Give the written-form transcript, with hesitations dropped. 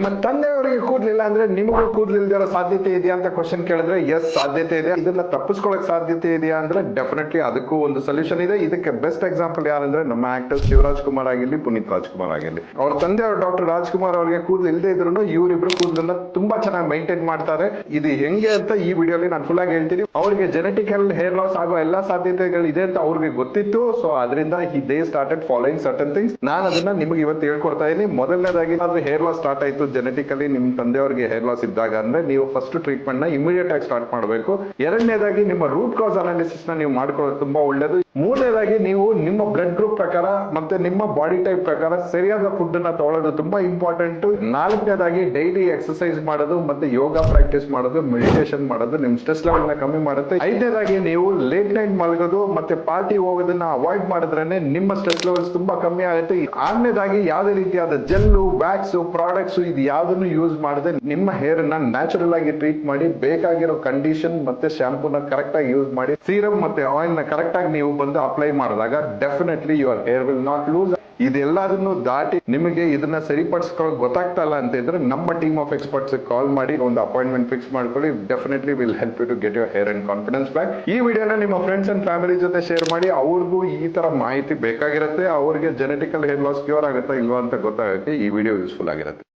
ಮತ್ತೆ ತಂದೆಯವರಿಗೆ ಕೂದಲಿಲ್ಲ ಅಂದ್ರೆ ನಿಮಗೂ ಕೂದಲಿಲ್ದಿರೋ ಸಾಧ್ಯತೆ ಇದೆಯಾ ಅಂತ ಕ್ವಶನ್ ಕೇಳಿದ್ರೆ ಎಸ್, ಸಾಧ್ಯತೆ ಇದೆ. ಇದನ್ನ ತಪ್ಪಿಸ್ಕೊಳಕ್ ಸಾಧ್ಯತೆ ಇದೆಯಾ ಅಂದ್ರೆ ಡೆಫಿನೆಟ್ಲಿ ಅದಕ್ಕೂ ಒಂದು ಸೊಲ್ಯೂಷನ್ ಇದೆ. ಇದಕ್ಕೆ ಬೆಸ್ಟ್ ಎಕ್ಸಾಂಪಲ್ ಯಾರಂದ್ರೆ ನಮ್ಮ ಆಕ್ಟರ್ ಶಿವರಾಜ್ ಕುಮಾರ್ ಆಗಿರ್ಲಿ, ಪುನೀತ್ ರಾಜ್ಕುಮಾರ್ ಆಗಿರ್ಲಿ. ಅವ್ರ ತಂದೆಯವರು ಡಾಕ್ಟರ್ ರಾಜ್ಕುಮಾರ್ ಅವರಿಗೆ ಕೂದಲು ಇಲ್ಲದೆ ಇದ್ರು ಇವರಿಬ್ರು ಕೂದಲನ್ನ ತುಂಬಾ ಚೆನ್ನಾಗಿ ಮೈಂಟೈನ್ ಮಾಡ್ತಾರೆ. ಇದು ಹೆಂಗೆ ಅಂತ ಈ ವಿಡಿಯೋಲಿ ನಾನು ಫುಲ್ ಆಗಿ ಹೇಳ್ತೀನಿ. ಅವ್ರಿಗೆ ಜೆನೆಟಿಕಲ್ ಹೇರ್ ಲಾಸ್ ಆಗೋ ಎಲ್ಲಾ ಸಾಧ್ಯತೆಗಳು ಇದೆ ಅಂತ ಅವ್ರಿಗೆ ಗೊತ್ತಿತ್ತು. ಸೊ ಅದರಿಂದ they started following certain things. ನಾನು ಅದನ್ನ ನಿಮ್ಗೆ ಇವತ್ತು ಹೇಳ್ಕೊಡ್ತಾ ಇದೀನಿ. ಮೊದಲನೇದಾಗಿ ಹೇರ್ ಲಾಸ್ ಸ್ಟಾರ್ಟ್ ಆಯ್ತು ಜೆನೆಟಿಕಲಿ ನಿಮ್ ತಂದೆಯವರಿಗೆ ಹೇರ್ ಲಾಸ್ ಇದ್ದಾಗ ಅಂದ್ರೆ ನೀವು ಫಸ್ಟ್ ಟ್ರೀಟ್ಮೆಂಟ್ ನ ಇಮಿಡಿಯೇಟ್ ಆಗಿ ಸ್ಟಾರ್ಟ್ ಮಾಡಬೇಕು. ಎರಡನೇದಾಗಿ ನಿಮ್ಮ ರೂಟ್ ಕಾಸ್ ಅನಾಲಿಸಿಸ್ ನ ನೀವು ಮಾಡ್ಕೊಳ್ಳೋದು ತುಂಬಾ ಒಳ್ಳೇದು. ಮೂರನೇದಾಗಿ ನೀವು ನಿಮ್ಮ ಬ್ಲಡ್ ಗ್ರೂಪ್ ಪ್ರಕಾರ ಮತ್ತೆ ನಿಮ್ಮ ಬಾಡಿ ಟೈಪ್ ಪ್ರಕಾರ ಸರಿಯಾದ ಫುಡ್ ನ ತಗೊಳ್ಳೋದು ತುಂಬಾ ಇಂಪಾರ್ಟೆಂಟ್. ನಾಲ್ಕನೇದಾಗಿ ಡೈಲಿ ಎಕ್ಸರ್ಸೈಸ್ ಮಾಡೋದು ಮತ್ತೆ ಯೋಗ ಪ್ರಾಕ್ಟೀಸ್ ಮಾಡೋದು, ಮೆಡಿಟೇಷನ್ ಮಾಡೋದು ನಿಮ್ ಸ್ಟ್ರೆಸ್ ಲೆವೆಲ್ ನ ಕಮ್ಮಿ ಮಾಡುತ್ತೆ. ಐದನೇದಾಗಿ ನೀವು ಲೇಟ್ ನೈಟ್ ಮಲಗೋದು ಮತ್ತೆ ಪಾರ್ಟಿ ಹೋಗೋದನ್ನ ಅವಾಯ್ಡ್ ಮಾಡಿದ್ರೇನೆ ನಿಮ್ಮ ಸ್ಟ್ರೆಸ್ ಲೆವೆಲ್ಸ್ ತುಂಬಾ ಕಮ್ಮಿ ಆಗುತ್ತೆ. ಆರನೇದಾಗಿ ಯಾವುದೇ ರೀತಿಯಾದ ಜೆಲ್ಲು, ವ್ಯಾಕ್ಸ್, ಪ್ರಾಡಕ್ಟ್ಸ್ ಇದು ಯಾವ್ದನ್ನು ಯೂಸ್ ಮಾಡದೆ ನಿಮ್ಮ ಹೇರ್ ನ ನ್ಯಾಚುರಲ್ ಆಗಿ ಟ್ರೀಟ್ ಮಾಡಿ, ಬೇಕಾಗಿರೋ ಕಂಡೀಷನ್ ಮತ್ತೆ ಶಾಂಪೂನ ಕರೆಕ್ಟ್ ಆಗಿ ಯೂಸ್ ಮಾಡಿ, ಸೀರಮ್ ಮತ್ತೆ ಆಯಿಲ್ ನ ಕರೆಕ್ಟ್ ಆಗಿ ನೀವು ಬಂದು ಅಪ್ಲೈ ಮಾಡಿದಾಗ definitely your hair will not lose. ಇದೆಲ್ಲದನ್ನು ದಾಟಿ ನಿಮಗೆ ಇದನ್ನ ಸರಿಪಡಿಸ್ಕೊಳ್ಳೋಕೆ ಗೊತ್ತಾಗ್ತಾ ಇಲ್ಲ ಅಂತ ಇದ್ರೆ ನಮ್ಮ ಟೀಮ್ ಆಫ್ ಎಕ್ಸ್ಪರ್ಟ್ಸ್ ಕಾಲ್ ಮಾಡಿ ಒಂದು ಅಪಾಯಿಂಟ್ಮೆಂಟ್ ಫಿಕ್ಸ್ ಮಾಡ್ಕೊಳ್ಳಿ. Definitely will help you to get your hair and confidence back. ಈ ವಿಡಿಯೋನ ನಿಮ್ಮ ಫ್ರೆಂಡ್ಸ್ ಅಂಡ್ ಫ್ಯಾಮಿಲಿ ಜೊತೆ ಶೇರ್ ಮಾಡಿ. ಅವ್ರಿಗೂ ಈ ತರ ಮಾಹಿತಿ ಬೇಕಾಗಿರುತ್ತೆ. ಅವ್ರಿಗೆ ಜೆನೆಟಿಕಲ್ ಹೇರ್ ಲಾಸ್ ಕ್ಯೂರ್ ಆಗುತ್ತಾ ಇಲ್ವಾ ಅಂತ ಗೊತ್ತಾಗಕ್ಕೆ ಈ ವಿಡಿಯೋ ಯೂಸ್ಫುಲ್ ಆಗಿರುತ್ತೆ.